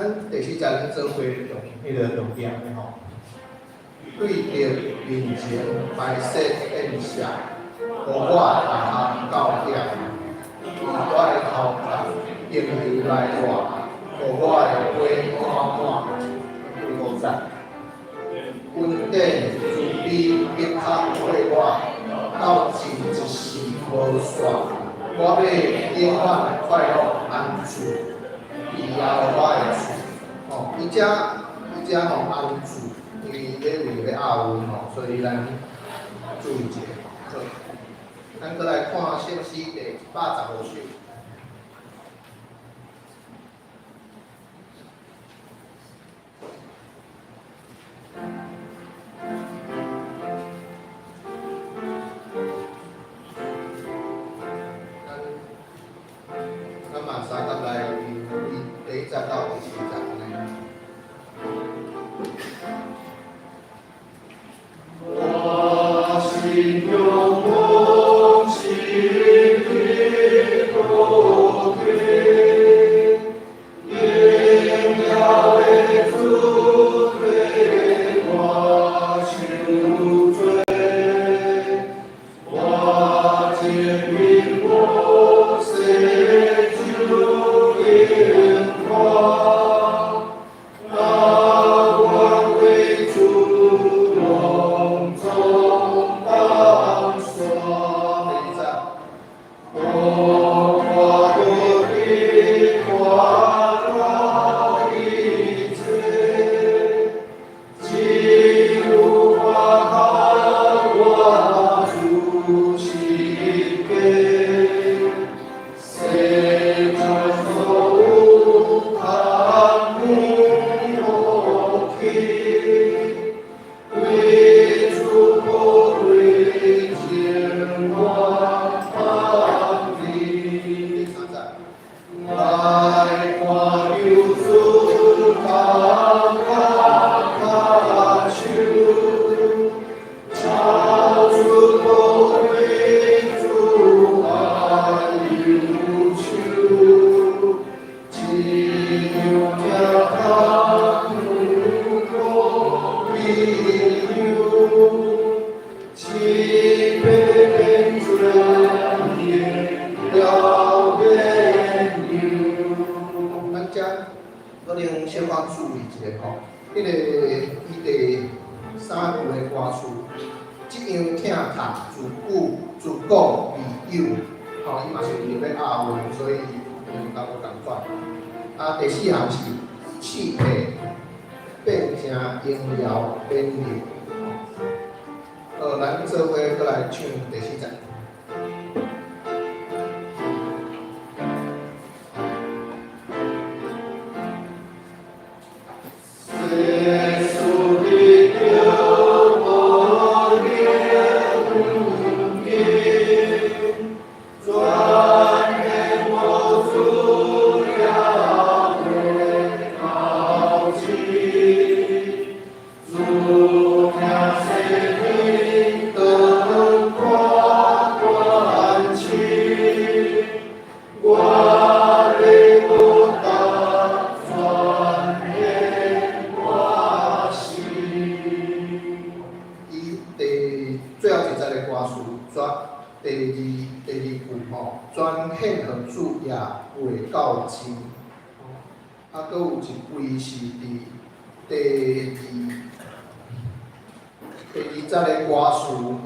咱第四站咱做伙用迄个重点的吼，对着面前摆设宴席，互我下项到点，以我的头壳应由来活，互我的杯满满。第五站，稳定自比一刻对我，到尽一时无煞。我要永远快乐安住，以后我的厝。哦，伊遮吼安住，因为咧为押韵吼，所以咱注意一下。好，咱再来看圣诗第115首。咱马上甲来第1站到第4站安尼。我心中梦醒的国天，应要的主对我求追，我见明我谁主眼光，那光为主梦中当说。我花朵的花落一切，进入花海我主心间，谁将所无看不落去，为主国为天光安定。来看有主看看手，超出国为主爱有求，只有家堂如果必有，岂被尊严了别扭。咱遮可能小可注意一下吼，迄个伊第3句的歌词，即样听读自古已有，吼，伊嘛是为了押韵，所以伊甲无共款。啊，第4项是气配变成音摇变流。咱做伙搁来唱第4站。耶稣的救我怜悯，转眼我主要会靠近，主那谁听灯光关起，我泪不打转眼我心。伊最后一节的歌词，第二句吼，全献互主也未到尽。啊，搁有一句是伫第二节的歌词吼，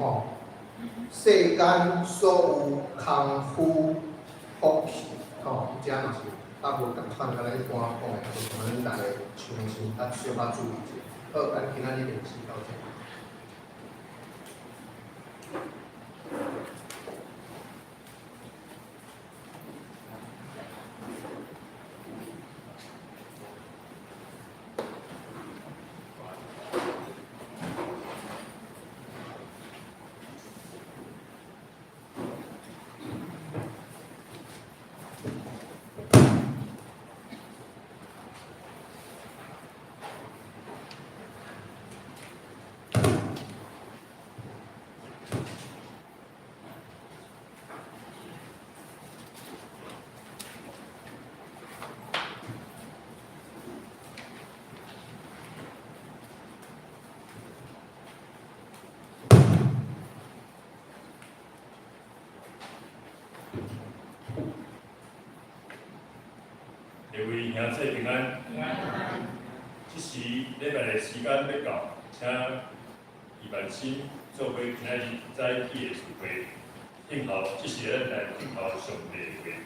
世间所有功夫福气吼，遮嘛是啊无共款，甲咱一般讲的，就是咱大家唱是较小可注意者。好，咱今仔日练习到这。位兄弟平安。这时礼拜的时间要到，请伊万心做伙今仔日早起的聚会，应候这时咱来应候上帝的话。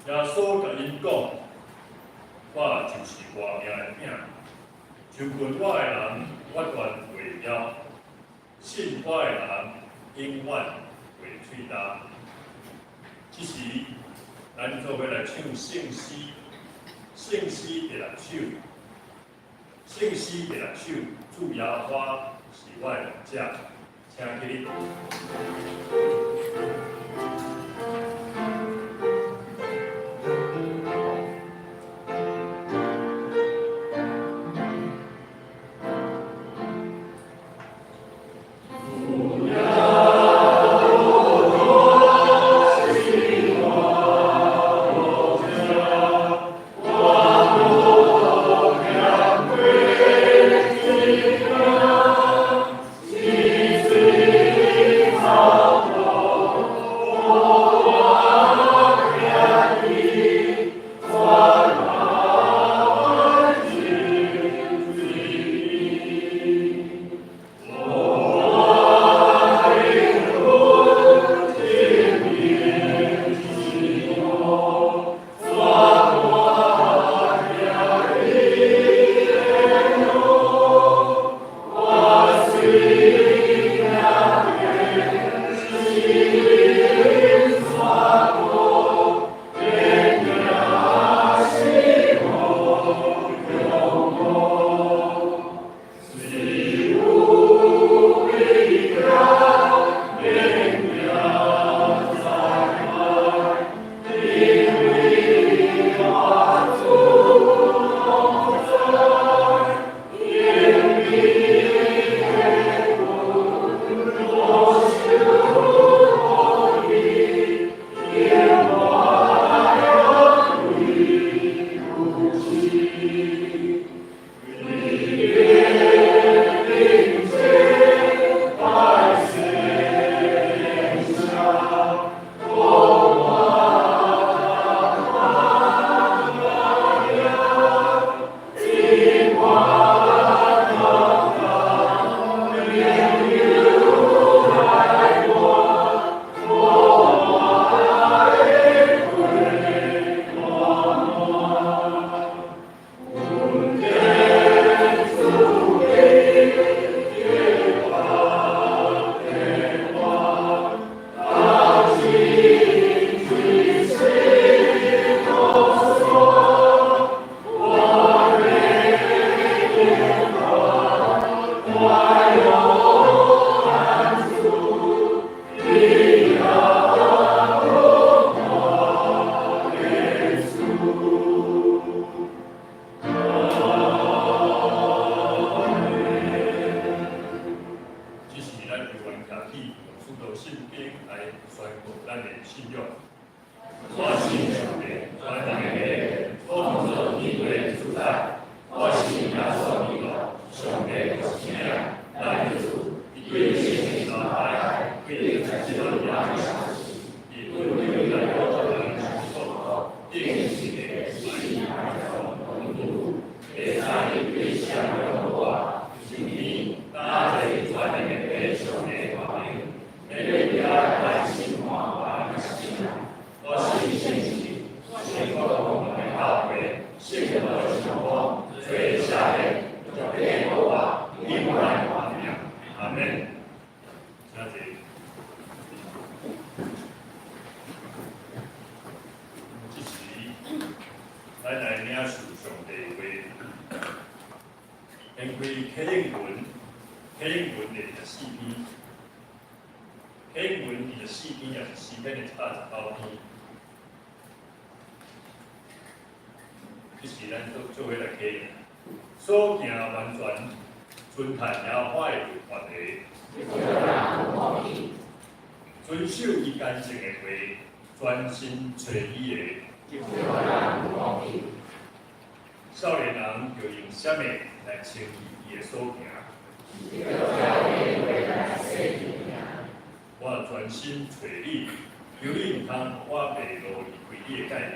耶稣甲因讲：“我就是活命的饼，求近我的人，我愿袂了；信我的人，永远袂喙焦。”这时，咱做伙来唱圣诗，圣诗第六首，圣诗第六首，主耶和华是我的牧者，请起立。对象的话，请你搭配专业的手即是咱来领受上帝话，因为启应文第14篇，启应文第14篇也是诗篇的119篇，即是咱做伙来启。所行完全，尊叹了坏的法题，遵守伊干净的话，专心找伊的。少年人就用什么来称伊的所行？我专心找你，求你唔通我白路离开你的概念。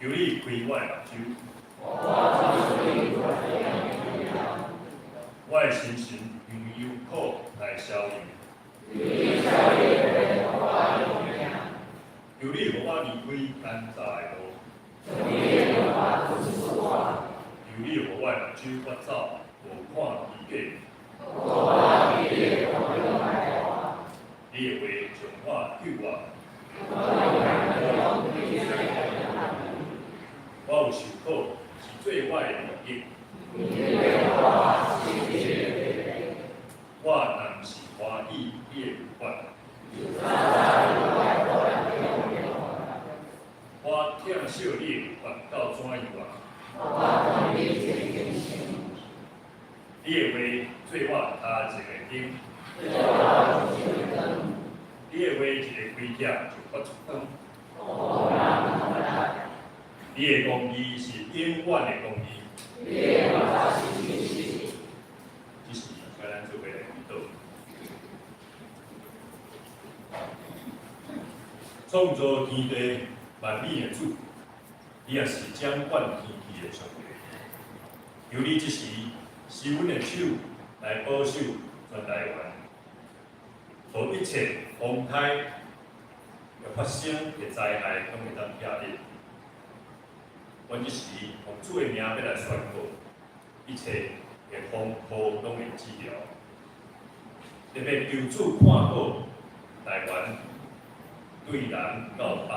求你开我的目睭，我的心神用忧苦来消融。求你予我离开干燥的路，求你予我的目睭发走，无看伊假。你的话将我救我。我有受苦，是做我的利益。我若毋是欢喜你的律法，我听受你的律法到怎样啊？你的话做我头前的灯，你的话一个开拆就发一光。你的公义是永远的公义。这是咱做伙来祈祷。创造天地万物的主，你也是掌管天气的上帝。由你这时是阮的手来保守全台湾，互一切风台要发生的灾害拢会当避免。阮这时奉主的名要来宣告，一切的风波拢会治疗。特别求主看好台湾，对南到北，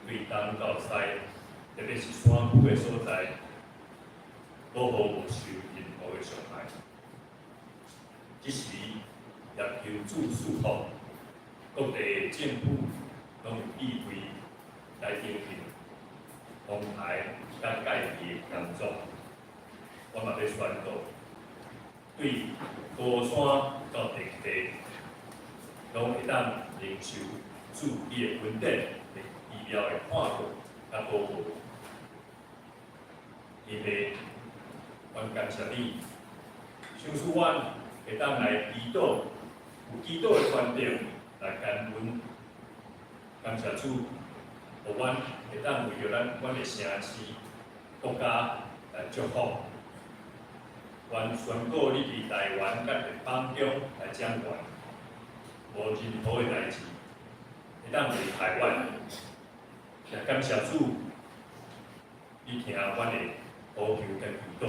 对东到西，特别是山区的所在，保护无受任何的伤害。这时也求主赐福，各地的政府拢有智慧来应应风台甲界地的工作。我嘛要宣告，对高山到平地，拢会当领受主你的稳定、医疗的看顾甲保护。因为，阮感谢你，像是阮会当来祈祷，有祈祷的传承来感恩，感谢主，互阮会当为着阮的城市、国家来祝福。阮宣告你伫台湾甲地方中来掌管，无任何的代志会当为台湾。也感谢主，你听阮的呼求甲祈祷，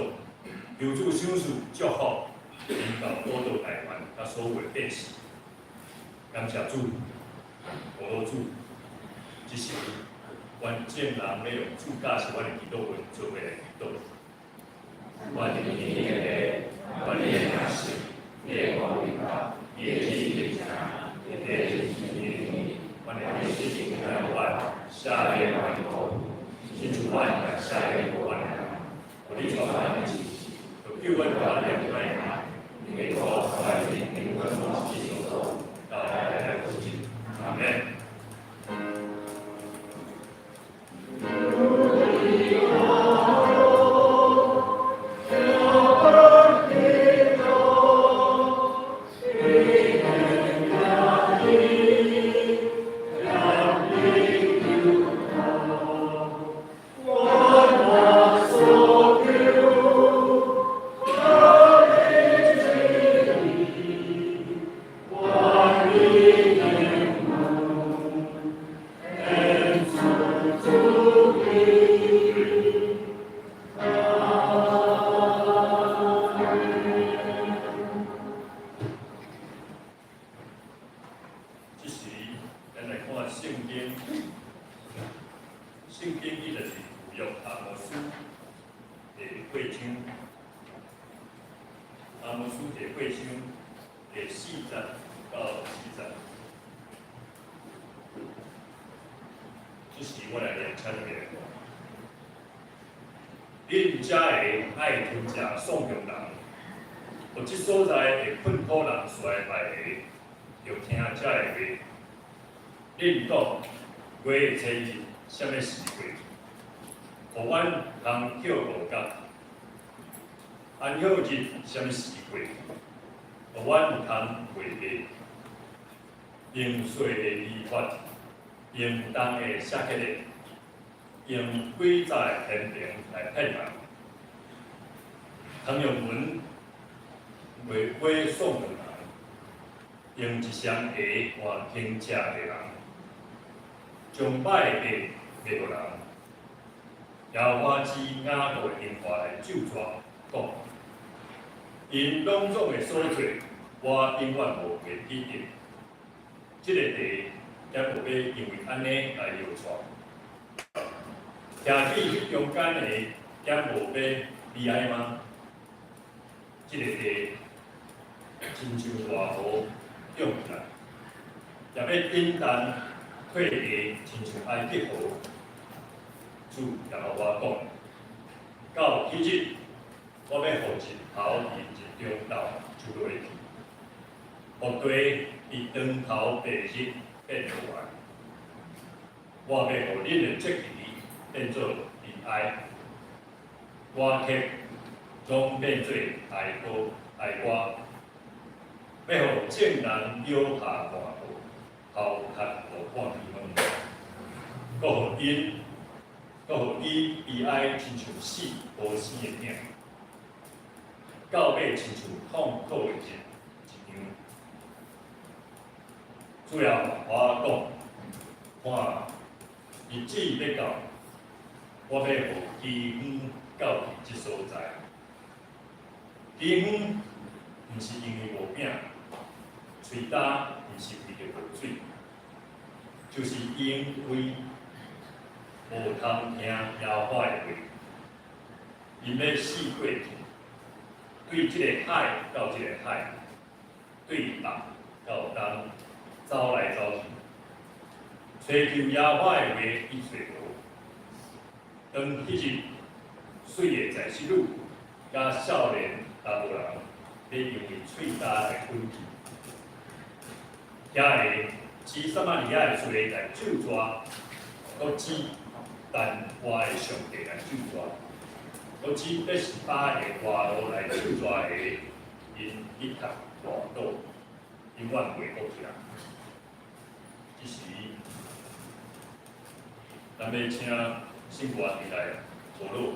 求主赏赐祝福，领导保护台湾甲所有的百姓。感谢主，无主，这时阮众人要用主教是阮的祈祷文做伙来祈祷。万民天地，万年雅士，夜光明道，夜祭天下，夜祭天地，万年是平安万，下列万国，新主万感下列万人，我力传万起，有救恩万两万人，美国万民平安风气行走，到来来不及，阿门。我所求，我的会场，阿姆斯特会场的40到40，这是我来念请你来讲。恁遮个爱吞食爽用人，有即所在会困苦人衰败个，就听遮个话。恁讲月初日什么时过？互阮通跳五角。安晓日什么时过？互阮通回家。用细个理法，用重个写起来，用诡诈个天平来骗人。通用文为爽用人，用一双鞋换轻车的人，将歹个卖互人。摇花枝雅朵樱花来咒抓讲，因拢总的所做，我永远无会记得。这个题也无要因为安尼来摇错。听起迄中间的，也无要悲哀吗？这个题亲像大雨涌起来，也要简单退下，亲像爱结雨。主也甲我讲，到迄日，我要互日头伫日中昼就落去，互地伫当头白日变完。我要互恁的责任变做悲哀，歌曲总变做哀歌哀歌，要互正人摇下歌舞，头壳无半天昏，搁互伊悲哀亲像死无生的囝，到尾亲像痛苦的一样。主要我讲，看日子要到，我要互饥荒到即所在。饥荒毋是因为无饼，嘴焦毋是为着无水，就是因为无通听耶和华的话，因要死过去，对即个海到即个海，对北到东，走来走去，找求耶和华的话伊找无。当迄日，水的在世女，甲少年查某人，要因为喙焦来分去，遐个指撒玛利亚的罪来救抓，搁指但我的上帝来救抓，搁指要是把个外路来救抓个，因一塌大倒，永远袂过去啦。即时，咱要请新歌提来讨论，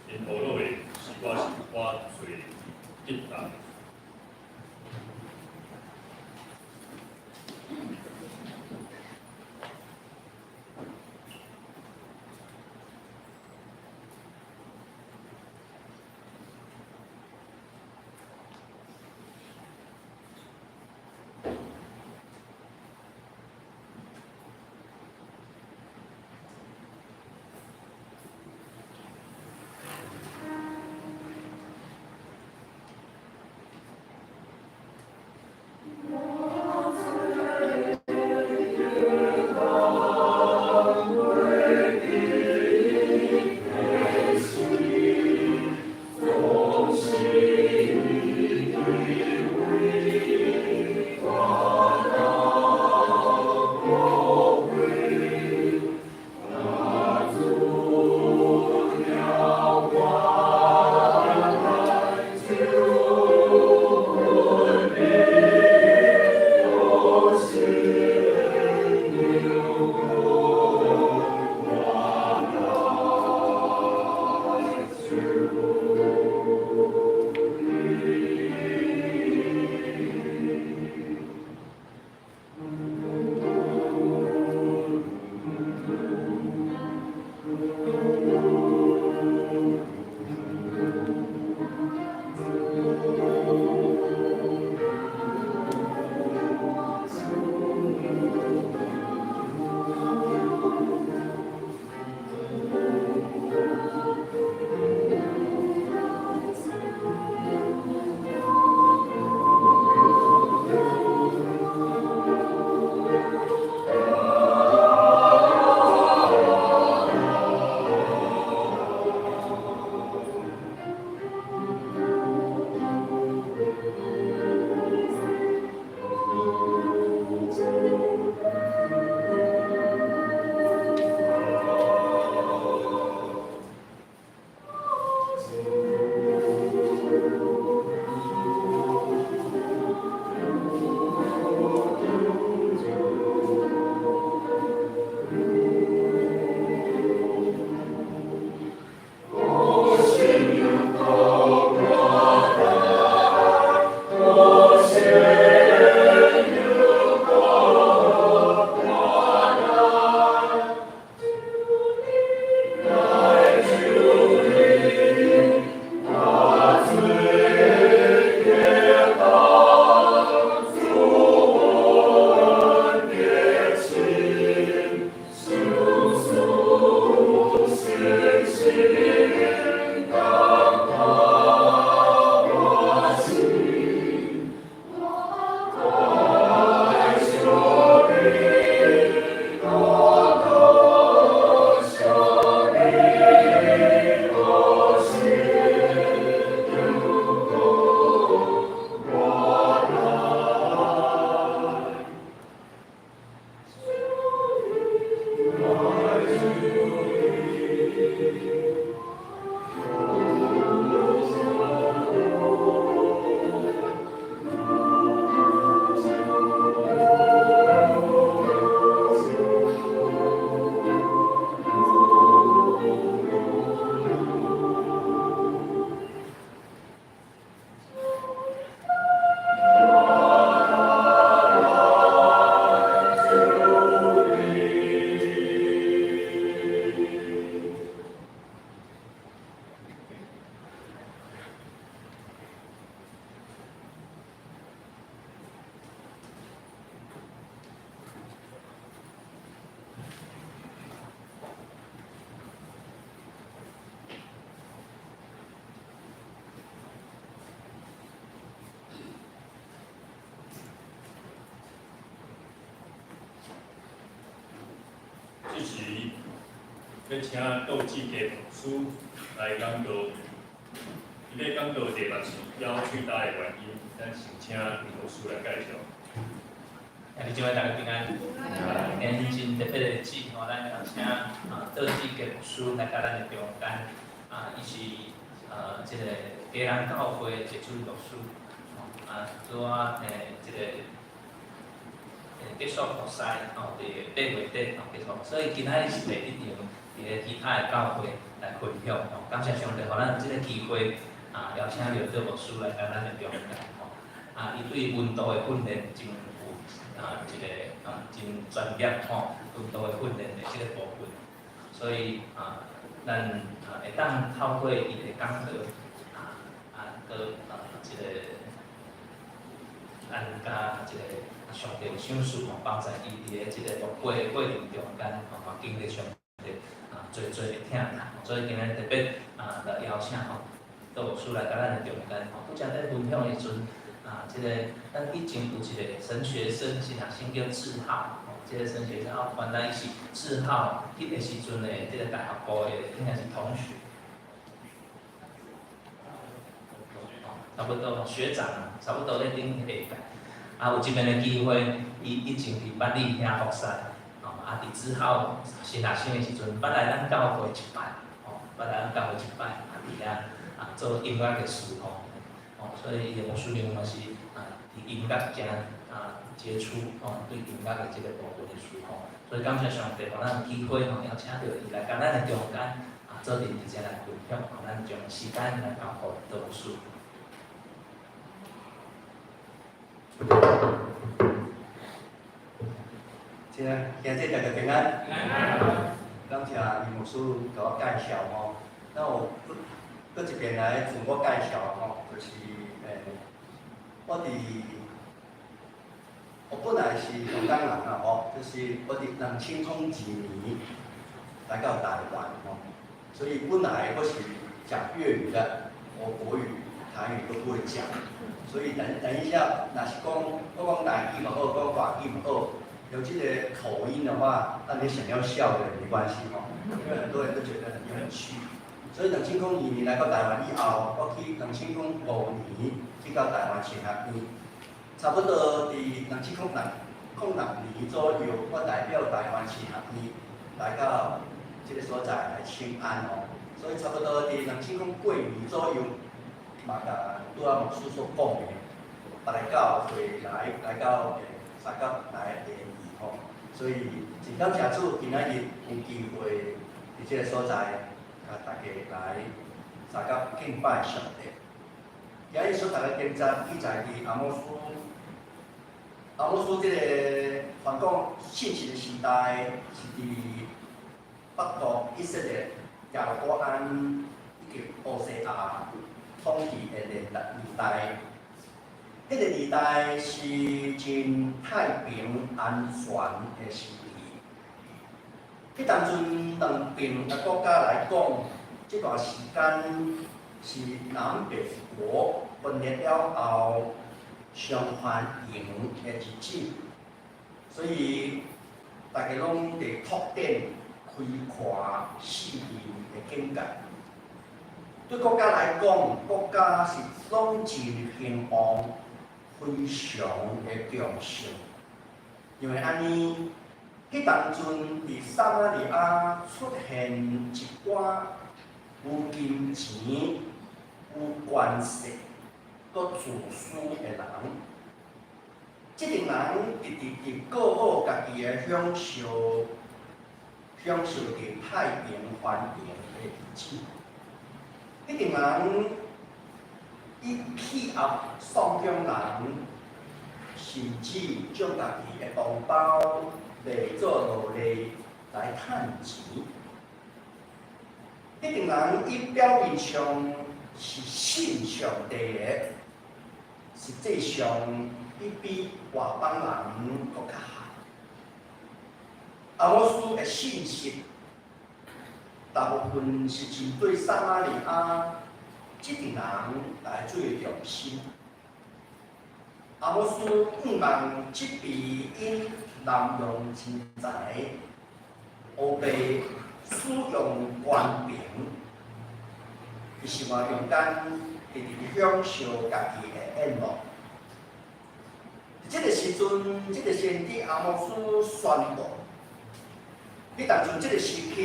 因讨论的是我最激动。这时要请斗志家牧师来讲道，伊要讲道第6次腰喙打的原因，咱先请牧师来介绍。弟兄姊妹大家平安。今天真特别的日子，咱邀请道志家牧师来甲咱的中间，伊是这个家人教会的主牧师，做这个结束服侍，伫8月底结束，所以今仔是第1场伫咧其他的教会来分享。感谢上帝，互咱这个机会邀请到这牧师来甲咱的中间。伊对温度的训练真有一个真专业温度的训练的这个部分，所以咱会当透过伊的讲课个这个咱甲这个上帝的赏赐帮助伊伫咧这个过程中间经历上帝做会听啦，所以今日特别来邀请道牧师来甲咱的中间，拄则在分享的时阵。这个咱以前有一个神学生是先叫志浩，这个神学生原来是志浩迄个时阵的这个大学部的应该是同学，差不多学长差不多咧顶迄个届。有一面的机会，伊以前伫捌理遐服侍，伫之后新学生的时阵，捌来咱教会一摆，捌来咱教会一摆，伫遐做音乐的事奉。所以伊的牧师娘嘛是伫音乐真接触对音乐的这个部分的事奉，所以感谢上帝，互咱有机会邀请到伊来甲咱的中间做阵直接来分享，互咱将时间来交互道牧师。今日大家平安。感谢李牧师给我介绍那我搁一遍来自我介绍就是我本来是香港人就是我伫2002年来到台湾所以本来我是讲粤语的，我国语、台语都不会讲，所以等一下，若是讲我讲台语嘛好，讲华语嘛好，有这个口音的话，那你想要笑的没关系因为很多人都觉得很有趣。所以2002年来到台湾以后，我去2005年去到台湾神学院，差不多伫2006年左右，我代表台湾神学院来到这个所在来请安所以差不多伫2004年左右，嘛甲拄仔牧师所讲的，把来教会来到三角来联谊所以真感谢主，今仔日有机会伫这个所在。大家来三角敬拜上帝。今日所大家见证，记载伫阿摩斯这个传讲信息的时代，是伫北国以色列亚罗波安以及欧西亚统治的年代。迄个年代是真太平安全的时期。迄当阵，两边的国家来讲，这段时间是南北国分裂了后上欢迎的日子，所以大家拢伫拓展、开阔视野的境界。对国家来讲，国家是拢真平安，非常的重视，因为安尼。迄当阵，伫撒玛利亚出现一寡有金钱、有关系、搁自私的人。即种人直直过好家己的享受着太平繁荣的日子。迄种人伊企压丧中人，甚至将家己的同胞。来做努力来趁钱，迄种人伊表面上是信上帝的，实际上伊比外邦人搁较好。阿摩斯的信息，大部分是针对撒玛利亚即种人来做重心。阿摩斯毋望即笔因滥用钱财，乌白使用官兵，伊是话用间直直享受家己的宴乐。即个时阵，即个先知阿摩斯宣布，迄当阵即个时刻，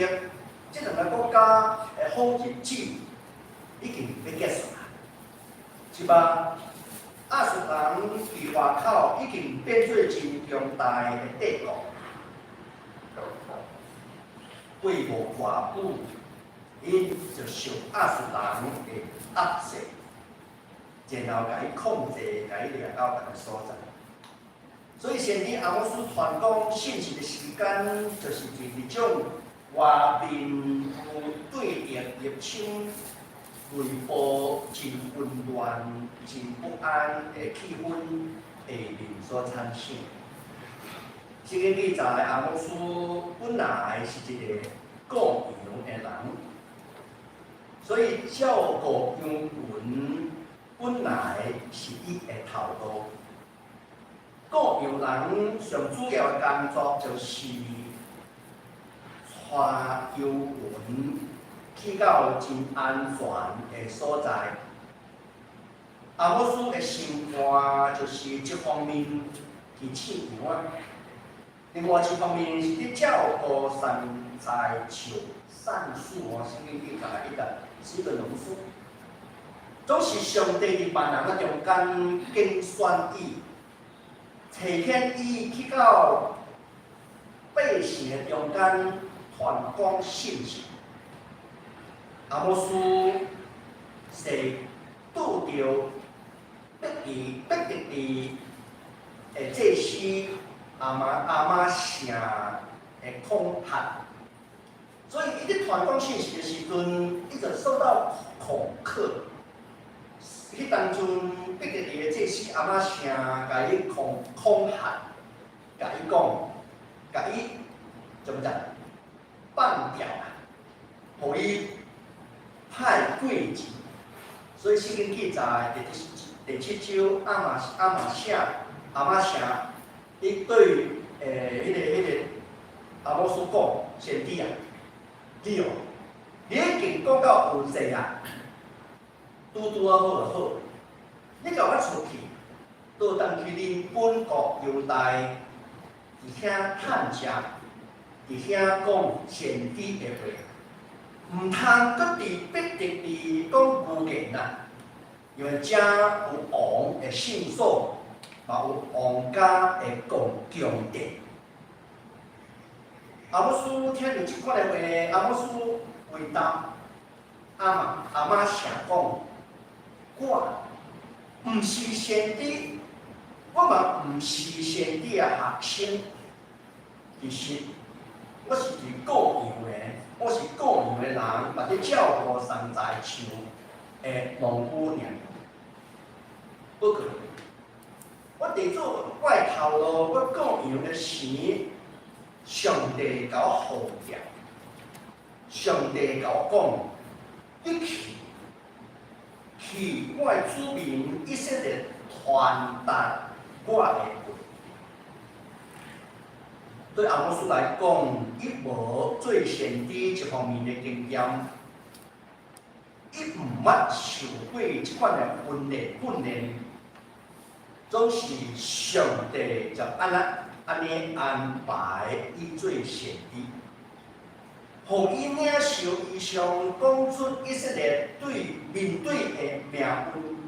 即两个国家的好日子已经要结束啦，是吧？亚述人伫外口已经变做真强大的帝国，为无外部，因就受亚述人的压制，然后甲伊控制，甲伊掠到别个所在。所以先知阿摩斯传讲信息的时间，就是伫一种外面有对立入侵。内部真混乱、真不安的气氛下面所产生。圣经记载，阿摩斯本来是一个顾羊的人，所以照顾羊群本来是伊的头路。顾羊人上主要的工作就是带羊群。去到真安全的所在，阿摩斯的心肝就是这方面去饲羊啊。另外一方面是伫照顾山菜树、善树啊，甚物去甲伊个是个农夫。总是上帝伫万人的中间拣选伊，差遣伊去到百姓的中间传讲信息。阿摩斯是拄着逼得伫祭司阿玛城的恐吓，所以伊伫传讲信息的时阵，伊就受到恐吓。迄当阵逼得伫祭司阿玛城甲伊恐吓，甲伊讲，甲伊怎么讲放掉啊，互伊。派贵子，所以圣经记载第7章阿玛城，伊对迄个阿摩斯讲，先知啊，你已经讲到有济啊，拄啊好就好，你甲我出去，倒当去恁本国犹大，伫遐探食，伫遐讲先知的话。毋通搁伫逼得伫讲无言啊，因为遮有王的圣所，嘛有王家的宫殿。阿摩斯听到即款的话，阿摩斯回答阿玛城讲：我毋是先知，我嘛毋是先知的学生，其实我是伫顾羊的。我是顾羊的人，嘛伫照顾山寨树的农夫尔。不过，我伫做我的头路，我顾羊的时，上帝甲我呼召，上帝甲我讲，我的子民以色列传达我的话。对阿摩斯来讲，伊无做先知一方面的经验，伊毋捌受过即款的训练，总是上帝就安尼安排伊做先知，互伊领受以上讲出以色列面对的命运。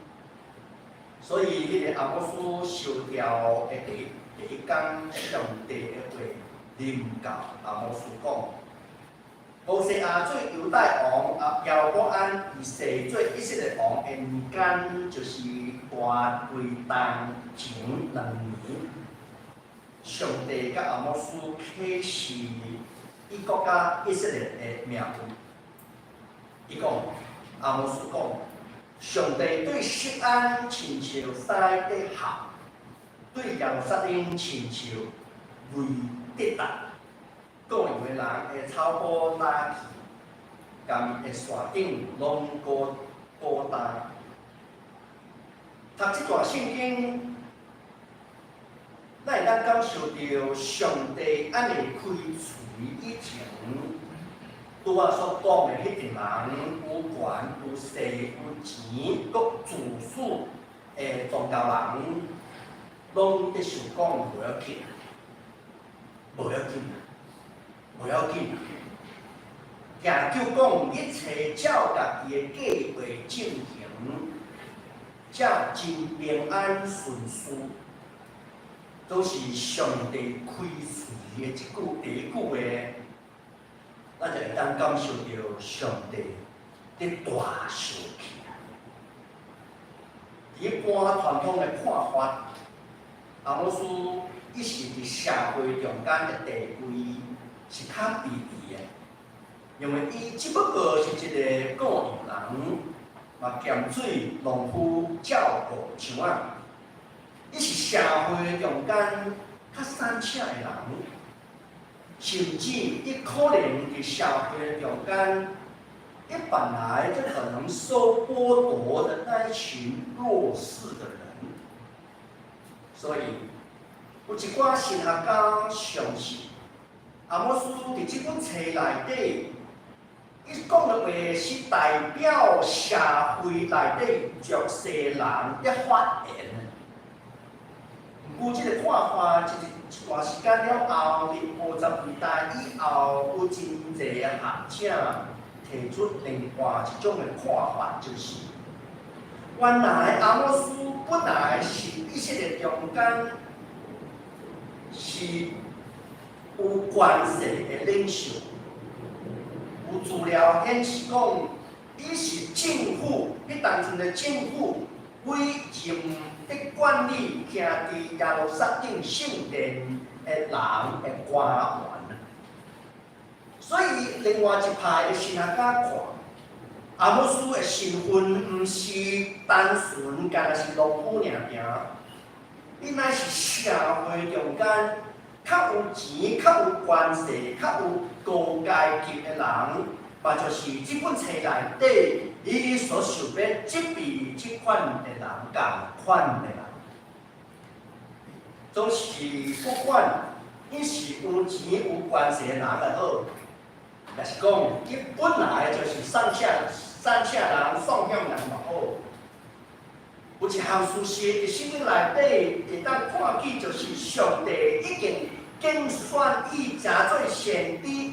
所以，迄个阿摩斯受调的第一天，上帝的话临到阿摩斯讲：摩西亚做犹大王，亚伯安以世做以色列王的年间，就是大规当前2年。上帝甲阿摩斯启示伊国家以色列的命运。伊讲，阿摩斯讲。上帝对锡安亲像塞底下，对耶路撒冷亲像雷滴答。各样的人会草埔拉去，甘的山顶拢孤单。读这段圣经，咱会当感受到上帝安尼开喙以前。拄我所讲的迄群人，有权、有势、有钱，搁自私的宗教人，拢一想讲无要紧，无要紧，无要紧。行就讲一切照家己的计划进行，才真平安顺遂。都是上帝开喙的第一句话。咱就会当感受到上帝伫大事起来。一般传统的看法，阿摩斯伊是伫社会中间的地位是较卑微的，因为伊只不过是一个个人，嘛兼水农夫照顾像啊，伊是社会中间较散赤的人。甚至伊可能伫社会中间，伊本来就可能受剥夺的那一群弱势的人，所以有一寡神学家相信，阿摩斯伫这本册内底，伊讲的话是代表社会内底弱势人的发言。不过，这个看法一段时间了后，伫50年代以后，有真侪学者提出另外一种的看法，就是原来阿摩斯本来是以色列中间是有权势的领袖，有资料显示讲，伊是政府，迄当阵的政府委任。伫管理徛伫耶路撒冷圣殿的人的官员，所以另外一派的神学家看，阿摩斯的身份毋是单纯干是农夫尔，伊乃是社会中间较有钱、较有权势、较有高阶级的人，嘛就是这本册内底。伊所受的这款的人，共款的人，总是不管伊是有钱有关系的人也好，也是讲伊本来就是上下人、双向人也好。有一项事实伫圣经内底会当看见，就是上帝已经竞选伊成做先知。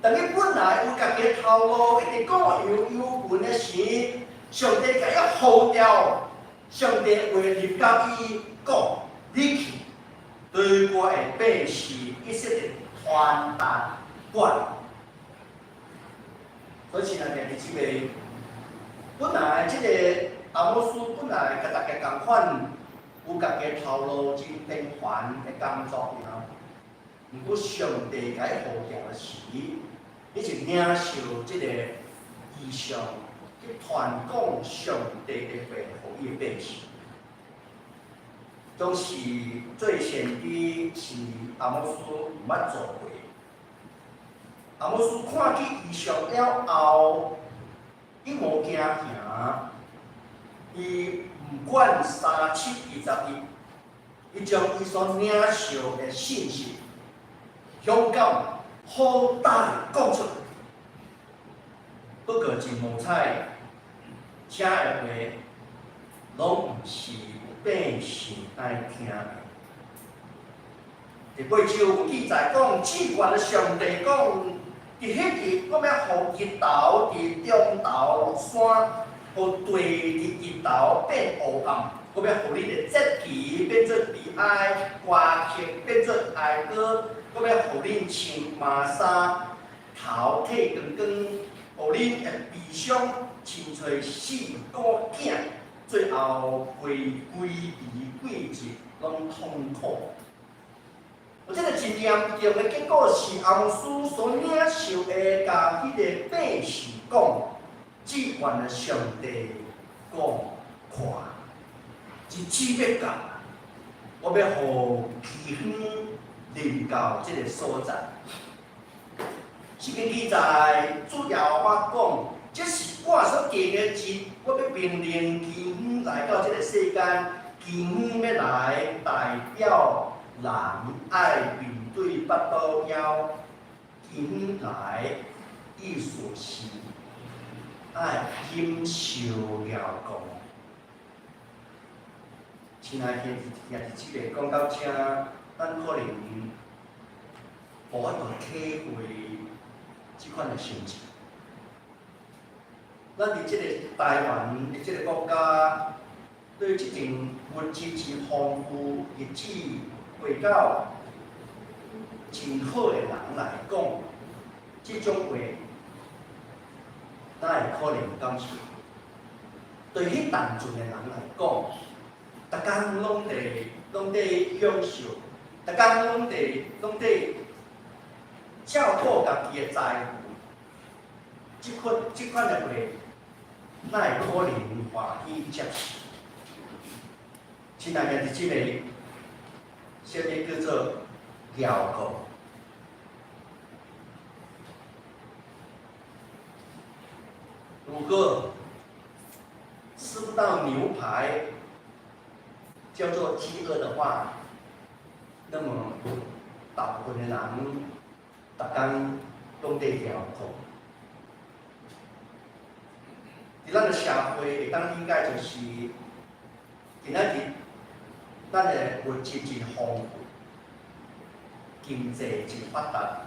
但伊本来有家己的头路，一直讲有问的时，上帝甲伊呼召，上帝为立到伊讲，你去对我的百姓以色列传达我。所以亲爱的弟兄妹，本来这个阿摩斯本来甲大家共款，有家己的头路真平凡的工作尔，毋过上帝甲伊呼召的时。你是领受这个意象，去传讲上帝的话，予伊的百姓。总是做先知是阿摩斯毋捌做过。阿摩斯看见意象了后，伊无惊吓，伊毋管3721，伊将伊所领受的信息，勇敢好大讲出。不过真无彩，遮的话，拢毋是百姓爱听的。第八章有记载讲，至高的上帝讲，伫迄日，我要互日头伫中头落山，互地伫日头变黑暗。我要互你的节期变作悲哀，歌曲变作哀歌。我要互恁穿麻衫，头剃光光，互恁的悲伤亲像死个囝，最后归归离季节拢痛苦。我这个真严重的结果是，阿姆斯所领受的，甲迄个百姓讲，只愿的上帝讲看，一次要到，我要互气氛临到这个所在。圣经记载，主耶和华讲，这是我所定的日，我要命令气氛来到这个世间，气氛要来代表。人爱面对巴肚枵，今来意思是爱忍受了讲。亲爱的兄弟姐妹，讲到这，咱可能无法度体会即款的心情。咱伫即个台湾伫即个国家，对即种物质真丰富日子。为到真好的人来讲，这种话，哪会可能感受？对迄单纯的人来讲，逐工拢伫享受，逐工拢伫照顾家己的财富，即款的话，哪会可能欢喜接受？亲爱的姊妹。什么叫做了果？如果吃不到牛排，叫做饥饿的话，那么大部分的人，逐工拢在了果。伫咱个社会会当理解就是，今仔日。咱的物质真丰富，经济真发达，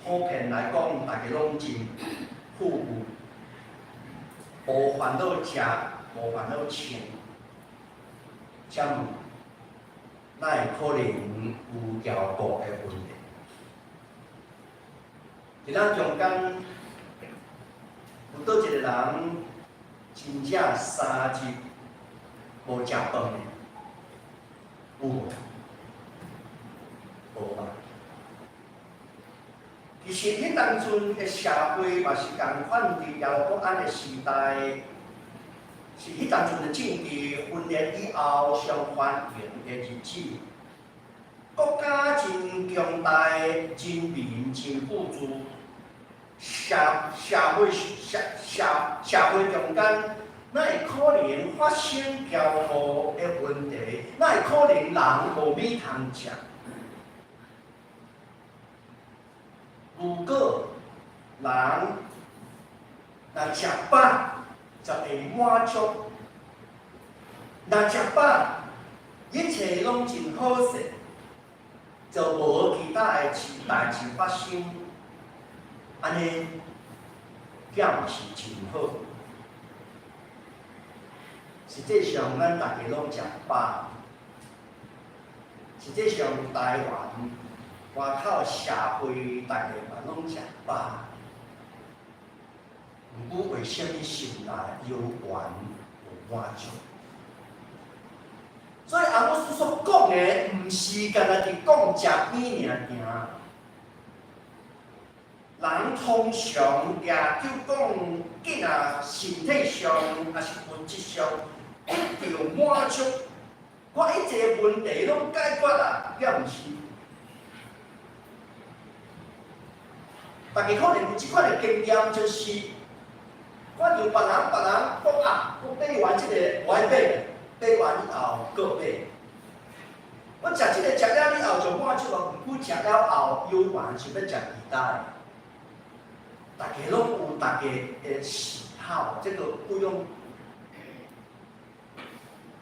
普遍来讲，大家拢真富裕，无烦恼食，无烦恼穿，这么哪会可能有交过的问题？伫咱中间，有倒一个人真正3日无食饭的？有无？无吧。其实迄当阵的社会嘛是共款伫亚伯安的时代，是迄当阵的政治分裂以后上繁荣的日子。国家真强大，人民真富足，社会中间。哪会可能发生交互的问题？哪会可能人无米通食？如果人若食饱，就会满足；若食饱，一切拢真好势，就无其他的代志发生。安尼，也毋是真好。实际上，咱大家拢食饱。实际上，台湾外口社会大家嘛拢食饱。毋过，为什么心内有怨有满足？所以阿姆斯所讲的，毋是干那伫讲食面尔。人通常也就讲，囡仔身体上还是物质上。一定满足，我一切问题拢解决啊，也毋是。大家可能有即款的经验，就是我让别人讲啊，我买完这个我爱买，买完以后搁买。我食这个食了以后就满足啊，毋过食了后又还想要食其他的。大家拢有大家的喜好，这个不用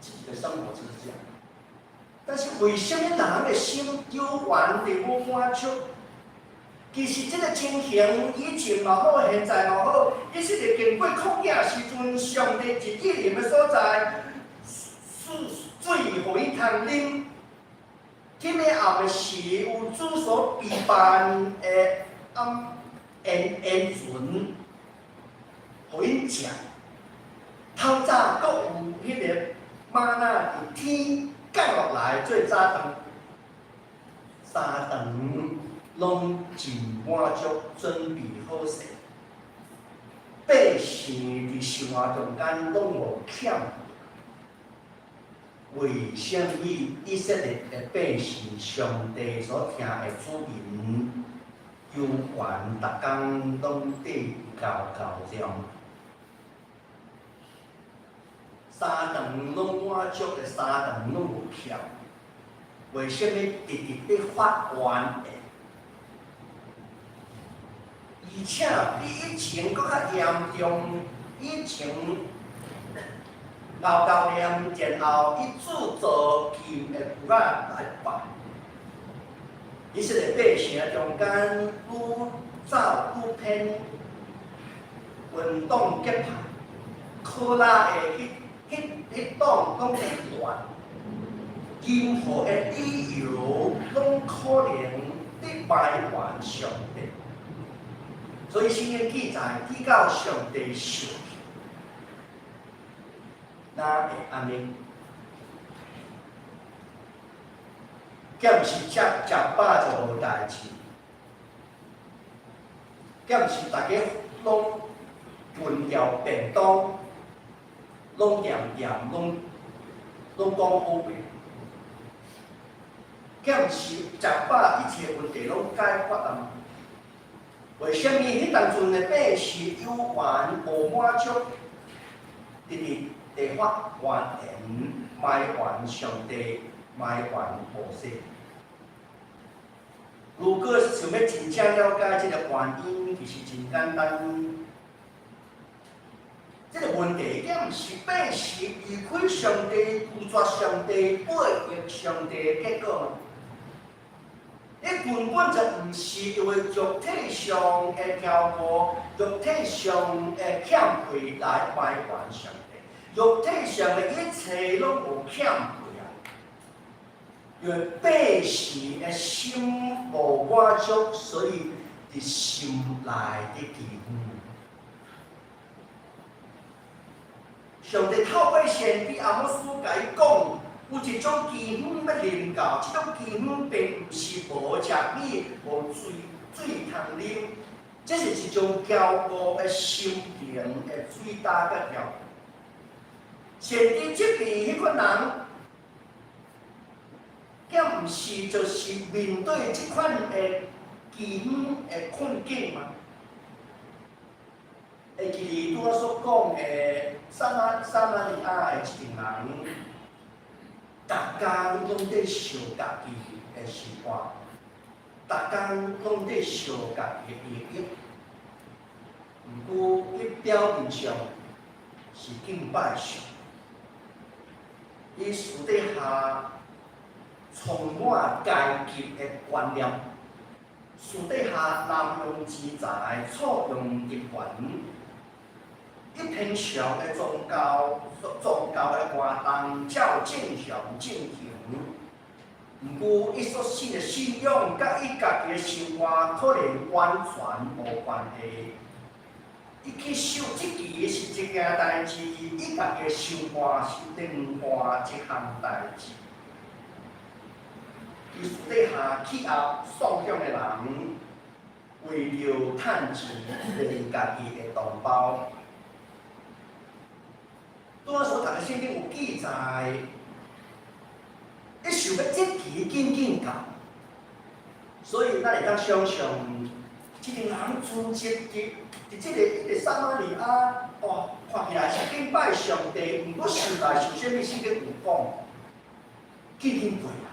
自己的生活就是这样。但是为什么人的心有完的无满足？其实这个情形以前嘛好，现在嘛好，伊是个经过考验时阵，上帝一意念的所在，水互伊通啉。今日后的是有主所备办的烟船，互因食。透早阁有迄个玛纳伫天降落来做早饭，三顿拢真满足，准备好势。百姓伫生活中间拢无欠。为什么以色列的百姓，上帝所听的子民，有权逐工拢得高中？三顿拢满足的，三顿拢无欠。为什么直直咧发愿的？而且比以前搁较严重，以前。后9年，然后伊制造金的符仔来拜。以色列百姓中间愈走愈偏，运动结派，科拉的迄党拢会乱，任何的理由拢可能得埋怨上帝。所以圣经记载，提到上帝受。哪会安尼？减是食饱就无代志，减是大家拢分调便当，拢验，拢讲好袂。减是食饱，一切问题拢解决啊！为什么迄当阵的百姓有完无满足？直直地发怨言，埋怨上帝，埋怨摩西。如果想要真正了解这个原因，其实真简单。这个问题也毋是百姓离开上帝、拒绝上帝、背逆上帝的结果嘛？你根本就毋是因为肉体上的挑拨、肉体上的欠亏来埋怨上帝。肉体上的一切拢无欠亏啊，因为百姓的心无满足，所以伫心内的忌讳。上帝透过先知阿摩斯甲伊讲，有一种忌讳要临到，这种忌讳并毋是无食米、无水通啉，这是一种骄傲的心灵的最大的条。先知即边迄个人，也毋是就是面对即款的忌讳的困境嘛？会记拄仔所讲的撒玛利亚的一群人，逐工拢在受家己的生活，逐工拢在受家己的利益。毋过，伊表面上是敬拜上。伊私底下充满阶级的观念，私底下滥用钱财，错用职权，伊偏常的宗教的活动照正常进行。毋过，伊所信的信仰，甲伊家己的生活可能完全无关系。伊去受即期是一件代志，伊家己生活是另外一项代志。伊私底下欺压丧向的人，为了趁钱令家己的同胞。拄仔所读的圣经有记载，伊想要即期紧到，所以咱会当想象。一个人存节伫即个撒玛利亚，哇，看起来是敬拜上帝，毋过实在是啥物圣经有讲，紧紧过啦，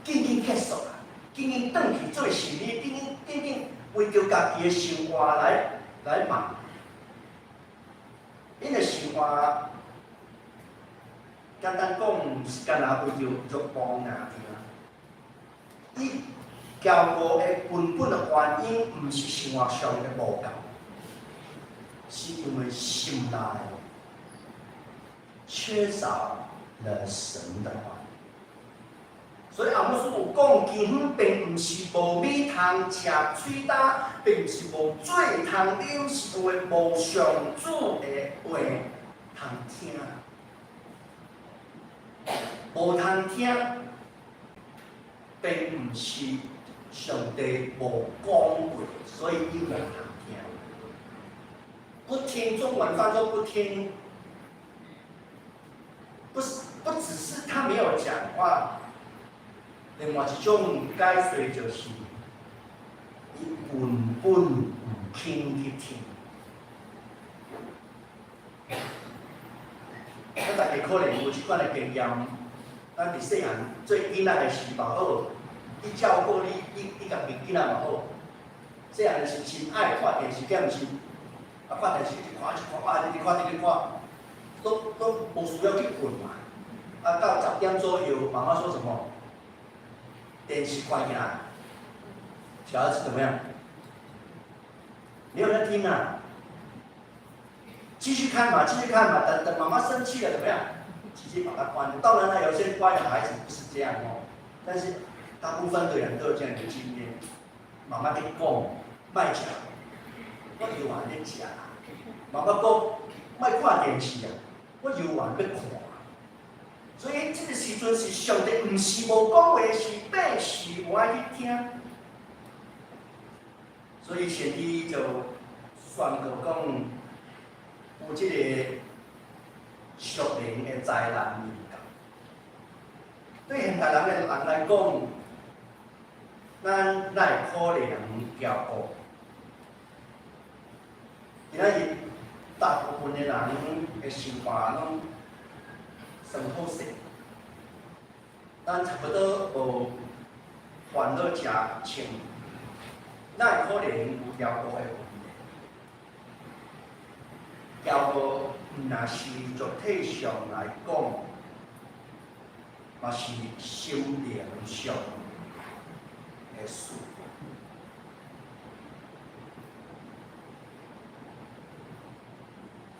紧紧结束啦，紧紧转去做事理，紧紧为着家己的生活来忙。因的生活，简单讲，毋是干那为着欲望尔尔。伊交过的根本的原因，毋是生活上的无够，是因为心内缺少了神的话。所以阿姆斯有讲，甜粉并毋是无米通食，嘴焦并毋是无水通啉，是因为无上主的话通听，无通听，并毋是上帝无讲过，所以伊无通听。不听，中文翻作不听，不只是他没有讲话。另外一种解释就是，伊根本唔肯去听。咱大家可能有即款的经验，咱伫细汉做囡仔的时嘛好，你照顾你家己囡仔嘛好。细汉的时真爱看电视，敢毋是？啊，看电视一看，直看，都无需要去困嘛。啊，到10点左右，妈妈说什么？电视关起来，小孩子怎么样？没有人听啊，继续看嘛，等妈妈生气了怎么样？直接把它关了。当然了，有些乖的孩子不是这样哦，但是大部分的人都有这样的经验。妈妈跟你讲，卖讲，我游玩在食啦。妈妈讲，卖看电视啊，我游玩要看。所以这个时阵是上帝，毋是无讲话，是必须我爱去听。所以先帝就宣告讲，有这个属灵的灾难临到。对现代人来讲，咱哪会可能骄傲？今仔日大部分的人的生活拢生好势，咱差不多无烦恼食穿，哪会可能有骄傲的问题？骄傲毋若是肉体上来讲，嘛是心灵上的事。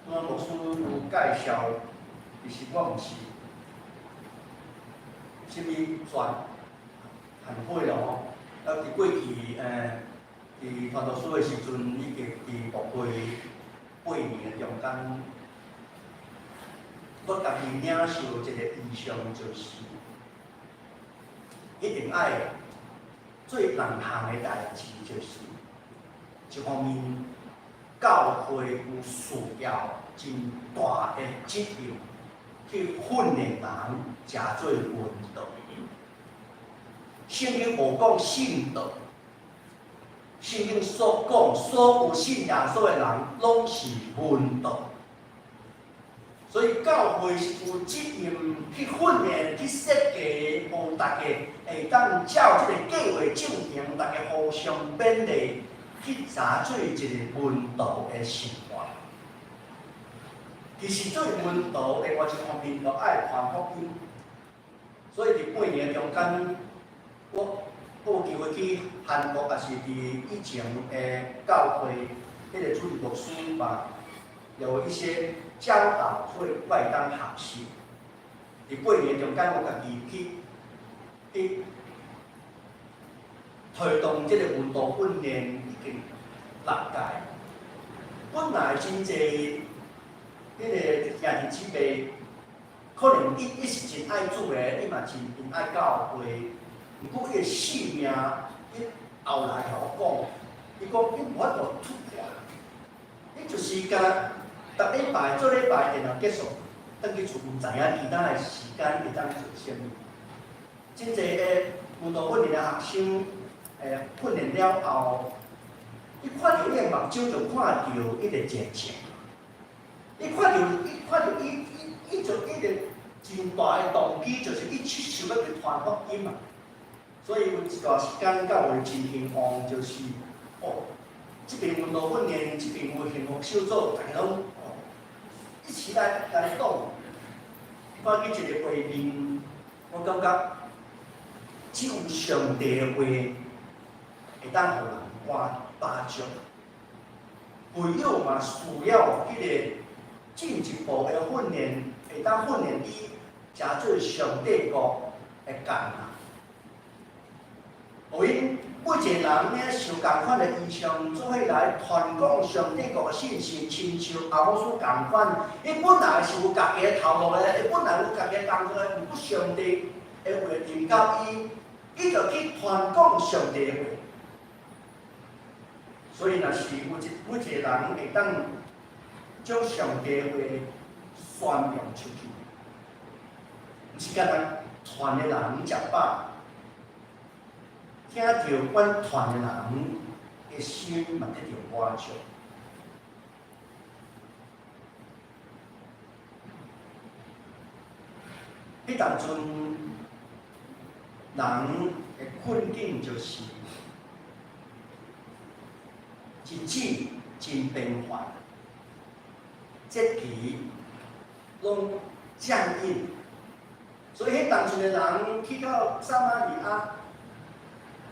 我牧师有介绍。其实我毋是什物专很会咯吼，伫过去伫传道书的时阵，已经伫牧会8年中间，我家己领受一个意向，就是一定爱最人行的代志，就是一方面教会有需要真大的责任。去训练人食做运动，圣经无讲信道，圣经所讲所有信耶稣的人拢是运动，所以教会是有责任去训练、去设计，互大家会当照这个计划进行，大家互相勉励，去查做一个运动的生活。其实做运动，另外一方面，就爱传福音。所以伫8年中间，我有机会去韩国，也是伫以前的教会，迄个主日牧师嘛，有一些教导会外当学习。伫8年中间，我家己去推动这个运动训练已经6届，本来真济。迄个兄弟姊妹，可能伊是真爱主的，伊嘛真爱教会。不过伊的性命，伊后来甲我讲，伊讲伊无法度突破，伊就是甲逐礼拜做礼拜，然后结束，等去厝毋知影其他的时间会当做啥物。真济的运动训练的学生，训练了后，伊看到伊的目睭就看到伊个前程，伊看到伊就一个真大的动机，就是伊去想要去传福音嘛。所以有一段时间教会真兴旺，就是这边运动训练，这边有幸福小组，大家拢一起来讲。看去一个画面，我感觉只有上帝的话会当互人巴掌。唯有嘛需要迄个进一步的训练，会当训练你真做上帝国的工人。互因每一个人咧受共款的意向，做伙来传讲上帝国的信息，亲像阿姆斯共款。伊本来是有家己的头路的，伊本来有家己的工作的，毋过上帝的话临到伊，伊就去传讲上帝的话。所以，若是每一个人会当将上帝的话宣扬出去，毋是简单传的人食饱。听到阮团的人的心嘛得到我照，迄当阵人的困境就是日子真变幻，节期拢降印，所以迄当阵的人去到撒玛利亚。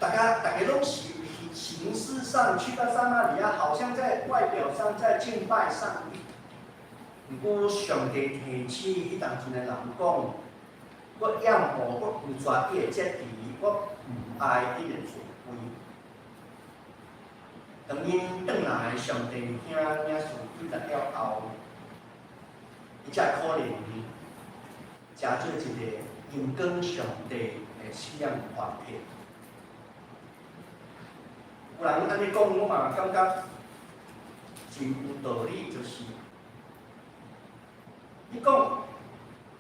大家拢形式上去到撒玛利亚，好像在外表上在敬拜上帝。不过上帝提起迄当阵的人讲，我厌恶我拒绝伊的节期，我唔爱伊的座位。当因转来上帝听领受几日了后，伊才可能加做一个因跟上帝的信仰团体。有人安尼讲，我嘛感觉真有道理，就是你讲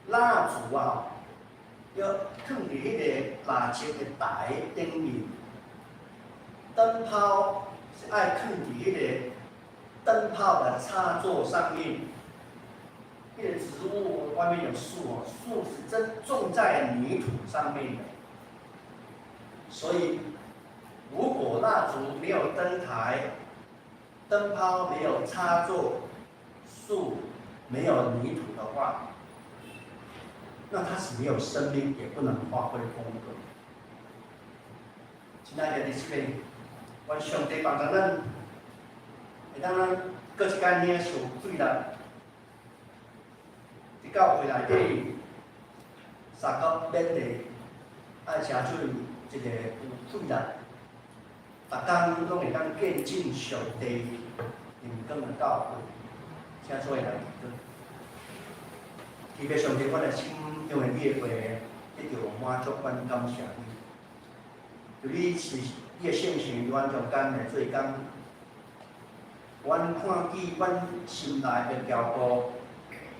蜡烛啊，要放伫迄个蜡烛的台顶面，灯泡是爱放伫迄个灯泡的插座上面。那个植物外面有树哦，树是真种在泥土上面的，所以。如果蜡烛没有灯台，灯泡没有插座，树没有泥土的话，那它是没有生命，也不能发挥功能。亲爱的弟兄妹，愿上帝帮助咱，会当咱各一间领受水力，伫教会内底，三角勉励，爱吃水一个有水力。逐工拢会当见证上帝人光的教诲，请做来祈祷。特别上帝，阮的心因为你的话得到满足，阮感谢你。就你是你的圣性，阮中间来做工，阮看见阮心内的脚步，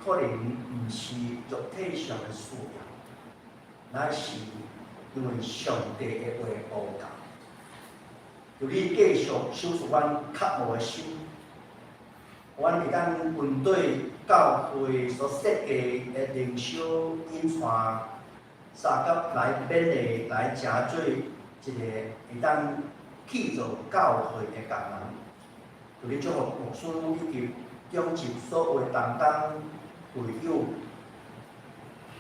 可能毋是肉体上的需要，乃是因为上帝的话无够。就你继续守住阮渴慕的心，阮会当面对教会所设计的灵修引传三角来勉励来加做一个会当去做教会的工人。就你祝福牧师以及中集所有同工会友，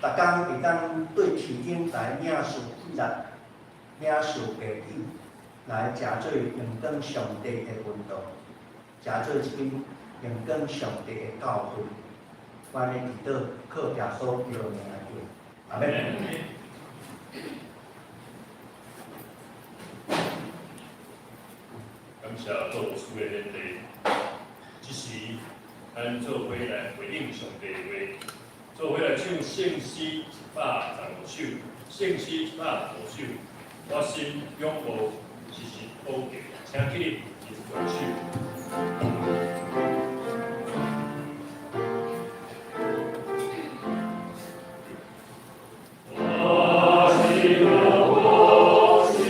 逐工会当对天顶来领受纪律，领受家己。来加做用跟上帝的运动，加做一间用跟上帝的教会，我哋祈祷靠耶稣基督名来求，阿门。感谢做牧师的勉励，即时咱做伙来回应上帝的话，做伙来唱圣诗115首，圣诗115首，我心拥抱。时时保佑，请起一回手。我心里头的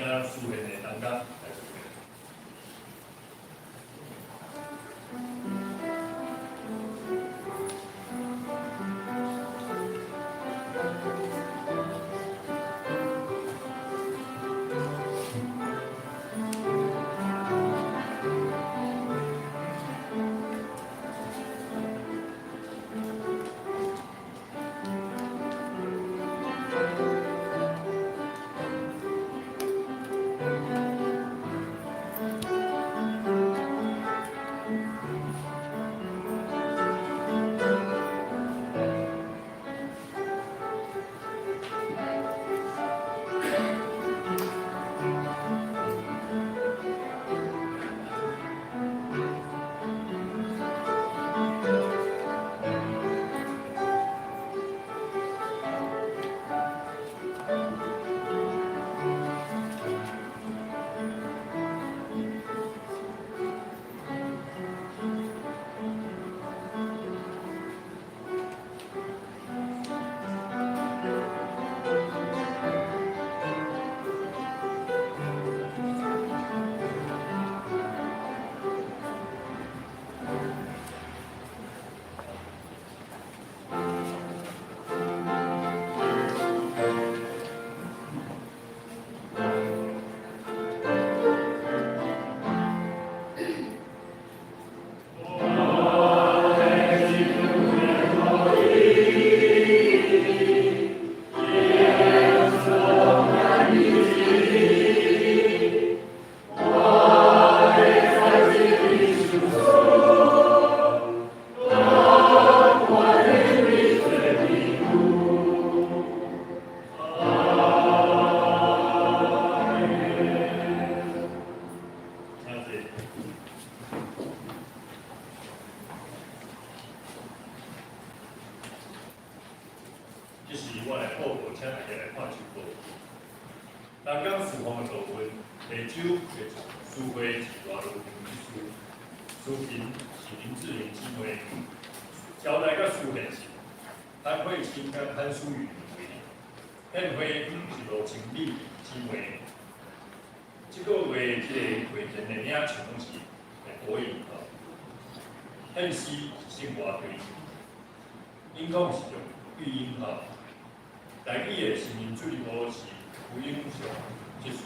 请书院的同工来出面。这是我来报告，请大家来看一报。刚刚书房的部分，下周的书会是外路书评是林志玲姊妹交代个书现是潘慧清跟潘淑雨为例，宴会是罗清丽姊妹。这个月这个会前的名全拢是国语哦，宴诗生活对，应讲是用语音哦。台语的新民主义部是有影响即事，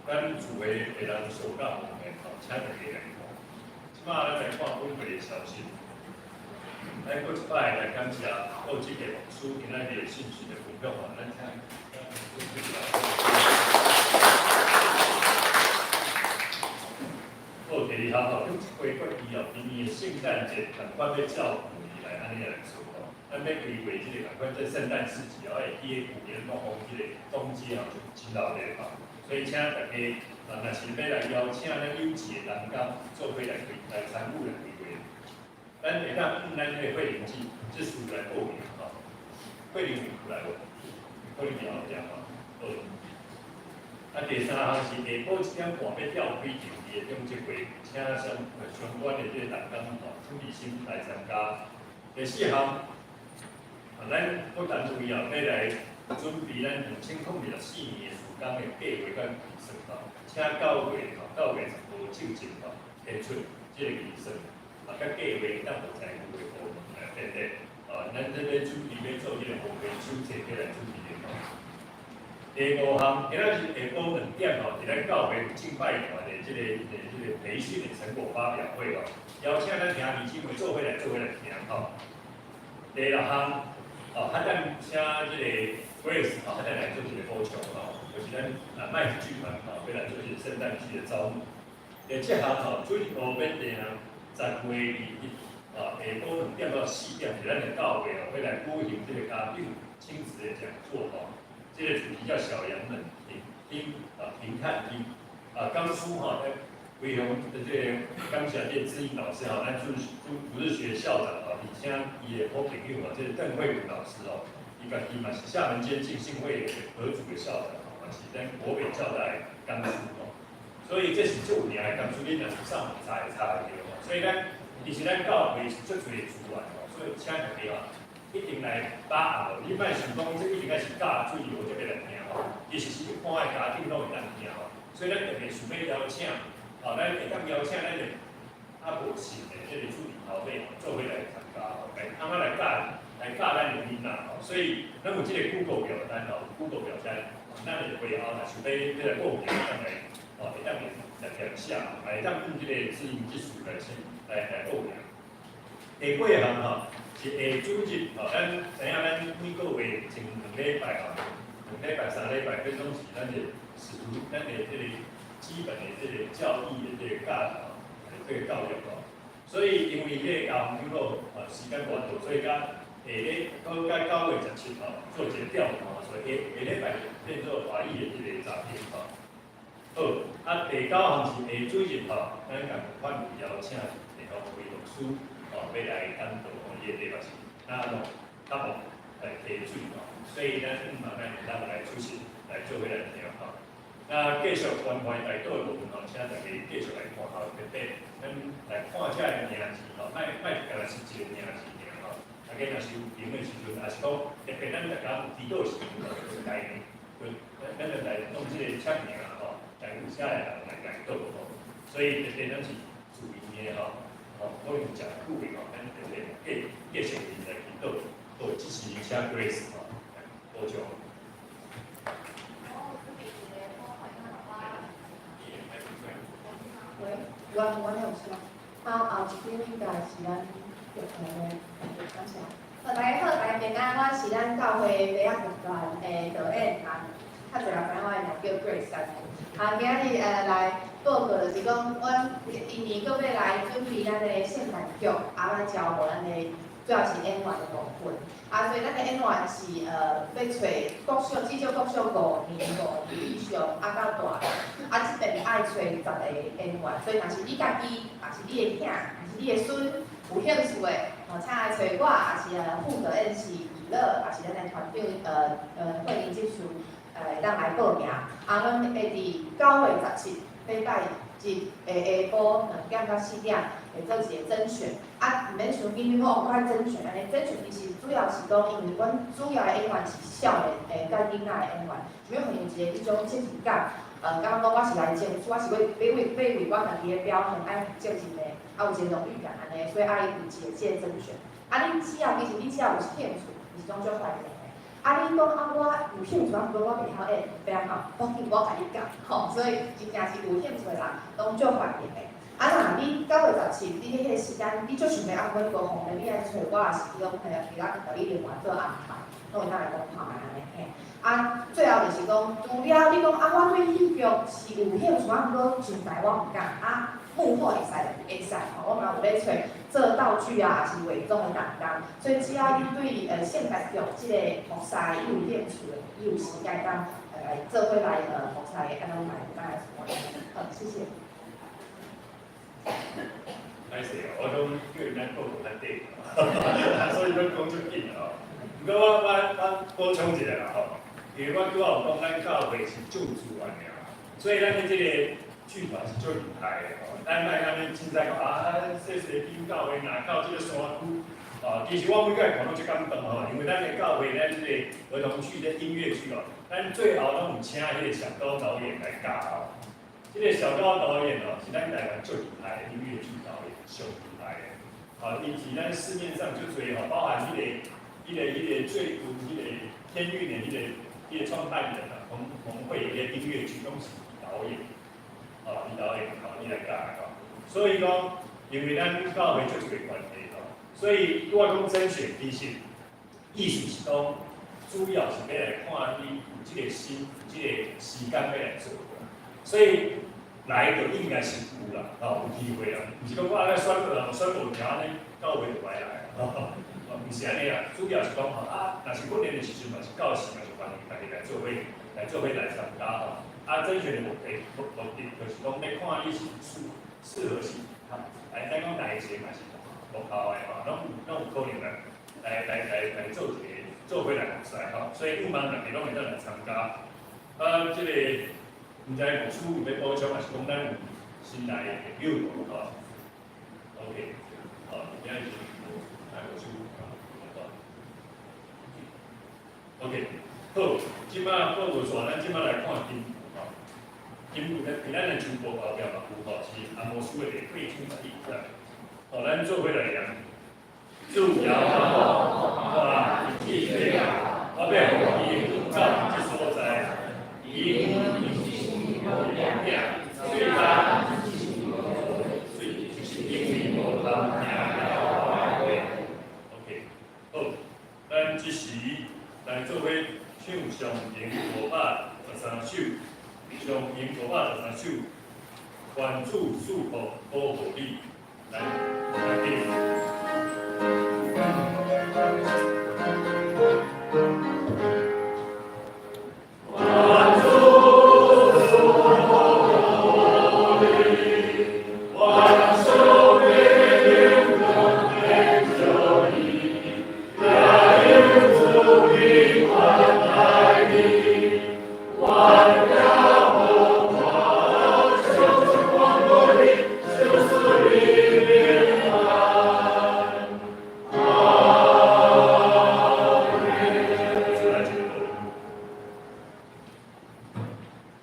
咱厝的会人受到方面吼，请大家来看。即马咱来看本会的消息，咱搁一摆来感谢报纸的老师今仔日的信息的分享吼，咱请。好，第二项吼，回过以后，明年的圣诞节同款要照顾你来安尼来做吼。咱要规划即个，赶快在圣诞市集哦，会记个旧年弄红即个冬季哦，就真老热吼。所以请大家，若是要来邀请咱优质的人工做伙来参与来规划。咱会当咱迄个会员制，即属来报名吼。会员有来无？可能了解吼。好。啊，第三项是下晡1点半要调开场地的中职会，请相关的即个人工吼，朱立新来参加。第四项。咱不但注意哦，要来准备咱2024年的时间的计划甲预算吼，请9月15之前吼提出即个预算，甲计划当有财务的部门来等等。咱这边准备要做即个后备手册起来准备的吼。第5项，今仔日下晡2点吼，伫咱教会敬拜团的即个培训的成果发表会哦，邀请咱兄弟姊妹做伙来听吼。第6项。咱请即个 Grace 咱来做一个补充就是咱麦子剧团要来做一个圣诞季的招募。第7项主日部本地10月21下晡2点到4点，是咱的教会要来举行这个家长亲子的讲座这个主题叫小羊们评看听刚出为雄的这个刚小店志英老师咱主日学校长而且伊的好朋友这个邓慧文老师伊嘛是厦门间浸信会合组的校长嘛是咱国北教大的刚出所以这是这5年来刚出，你若是上网查会查得到所以其实咱教会是足多的资源所以请大家一定来把握，你莫想讲这一定该是教水我这边来听其实是般的家庭拢会当听吼，所以咱特别想要邀请，咱会当邀请咱的无信的这个处理头尾做伙来参加吼，来教咱的囡仔吼，所以咱有这个 Google 表单吼 ，Google 表单，咱就会后若想要来报名，当来会当来填写，会当用这个指引技术来报名。下几项吼是下主日吼，咱知影咱每个月前2礼拜吼，2礼拜、3礼拜，这拢是咱的属于咱的这个基本的这个教育的这个教育吼。所以因为这个教育部时间短短，所以甲下咧到9月17号做一个调查，所以下礼拜变做华语的这个杂片吼。好，第9项是下主日吼，咱共款有邀请地方会老师要来监督伊的地方是，较无提水吼，所以咱慢慢咱来出席来做伙来听吼。那继续关怀大道的部分吼，请大家继续来看后面底，咱来看遮个名字吼，莫干那是一个名字尔吼。大家若是有评的时阵，也是讲特别咱大家有知道是概念，咱就来弄这个签名吼，来有下来人来改道吼。所以特别咱是注意的吼，可能讲久的吼，咱特别继续来去道，支持一下 Grace 吼，多少。我有事。这边应该是咱有可能的，感谢。大家好，大家平安，我是咱教会北亚乐团的导演，较侪人知影我的名叫 Grace。今日来报告就是讲，阮因为搁要来准备咱的圣诞剧，来招募咱的主要是演员的部分。所以咱的演员是要找国小至少国小5年以上，到大。这边爱找10个演员，所以若是你家己，也是你的囝，也是你的孙有兴趣的，请来找我，也是负责演是娱乐，也是咱的团长慧玲技术，当来报名。阮会伫9月17礼拜日下晡2点到4点会做一个甄选。毋免想紧，你好快甄选，甄选其实主要是讲，因为阮主要的演员是少年甲囡仔的演员，想要培养一个迄种亲情感。刚刚讲我是来争取，我是要为我家己的表现爱负责任的，有一个荣誉感安尼，所以爱有一个这个甄选。恁只要其实你只要有兴趣，是种足欢迎的。你讲我有兴趣，不过我袂晓演，非常好，我甲你讲，所以真正是有兴趣的人，拢足欢迎的。若你9月17，你迄个时间，你足想要阮高峰的，你来找我，也是讲其他条你另外做安排，拢会当来讲看安尼嘿。最后就是讲，除了你讲我对戏剧是有兴趣，不过上台我毋敢。幕后会使我嘛有咧找做道具也是伪装的担当，所以只要你对现代剧即个服饰有兴趣的，有时间当来做伙来服饰的，咱来来好，谢谢。歹势我拢叫因咱报告较短，所以拢讲足紧吼。不过我补充一下啦吼，因为我拄好有讲咱教会是救主啊尔，所以咱的这个剧团是足厉害的吼。咱莫安尼凊彩讲细边教会若到这个山区，其实我每个看拢足感动吼，因为咱的教会咱这个儿童剧的音乐剧咱最后拢有请迄个小高导演来教吼。这个小高导演是咱台湾最厉害的音乐剧导演，上厉害的。伊是咱市面上最多包含最有迄个天韵的迄个创办人彭慧的音乐剧拢是导演，伊来教的。所以讲，因为咱教会做这个关系所以我讲甄选其实意思是讲，主要是要来看你有这个心，有这个时间要来做。所以来就应该是有啦，有机会啦，毋是讲我咧选无条安尼到位就歹来，毋是安尼啦。主要是讲若是训练的时阵，嘛是教师嘛是欢迎大家来做伙来参加甄选的目的就是讲要看你是适合是，咱讲哪一些嘛是无靠的拢有可能来做伙来比赛所以不茫人哋拢会当来参加。这个。毋知牧师有要补充，还是讲咱有新来的朋友？OK， 今日是牧师OK，好，即摆报告说，咱即摆来看金符吼。金符咧，咱的金符后壁嘛符吼是按摩书的8千11块。好，咱做伙来念。祝尧华一气亮，我要以照之所在，以虽然因无通OK， 好，咱即时来做伙唱上行513首，上行513首，愿主赐福保护你，来听。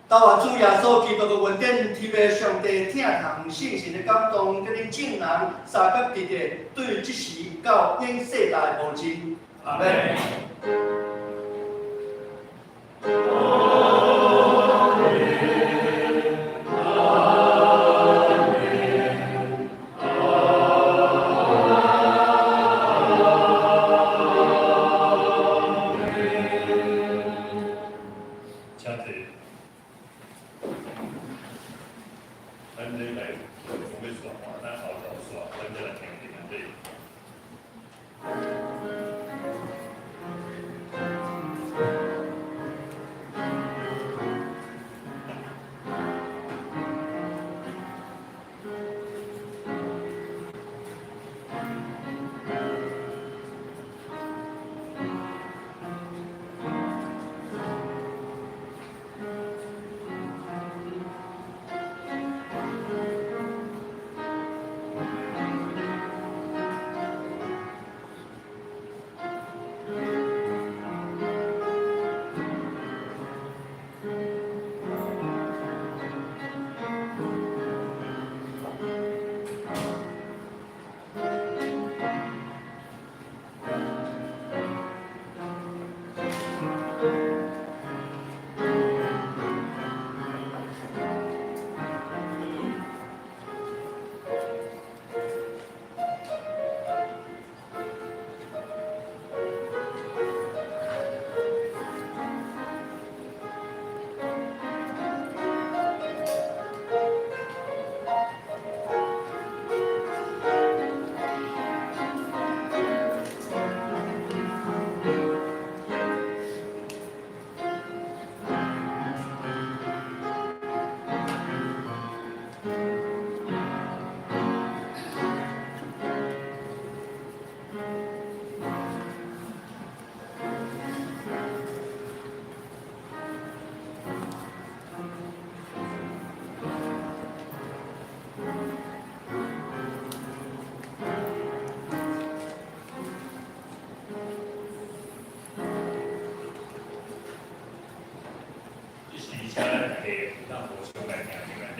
到主耶稣基督的恩典，特别上帝听从圣神的感动，甲恁众人三甲地地对即时到永世代无尽。阿门。咱这来准备说话，咱好好说，咱这来听你们这。请大家大家让我先来听你们的。